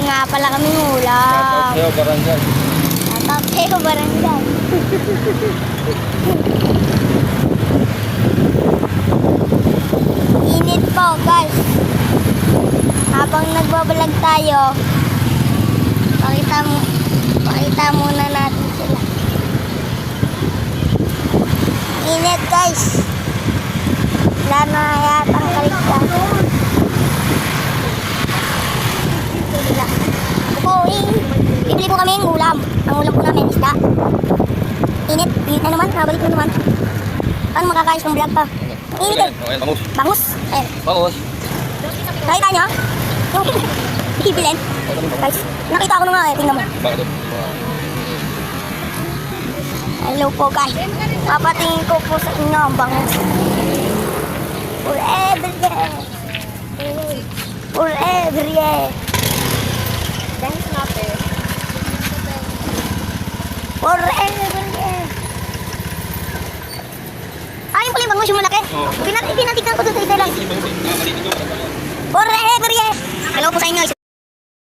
nga pala kaming ulam. Shoutout sa'yo, barangay. Shoutout sa'yo, barangay. Init po, guys. Habang nagbabalag tayo, pakita muna natin sila. Init, guys. Wala na yatang kaligtas. Sila. Opo, bibili po kami ng ulam. Ang ulam po namin, isda. Init. Init na naman. Nabalik na naman. Paano makakayos ng vlog pa? Init eh. Okay, bangus. Bangus. Ayan. Bangus. Nakita nyo? Yung bibilin. Guys, nakita ko na nga eh. Tingnan mo. Bakit? Hello po guys. Papatingin ko po sa inyo ang bangus. Forever yeah. Forever yeah. Dahil natin. Forever yeah. Ayun pala yung bangus yung malaki. Pinatignan ko doon sa isa lang. Forever yeah. Hello po sa inyo.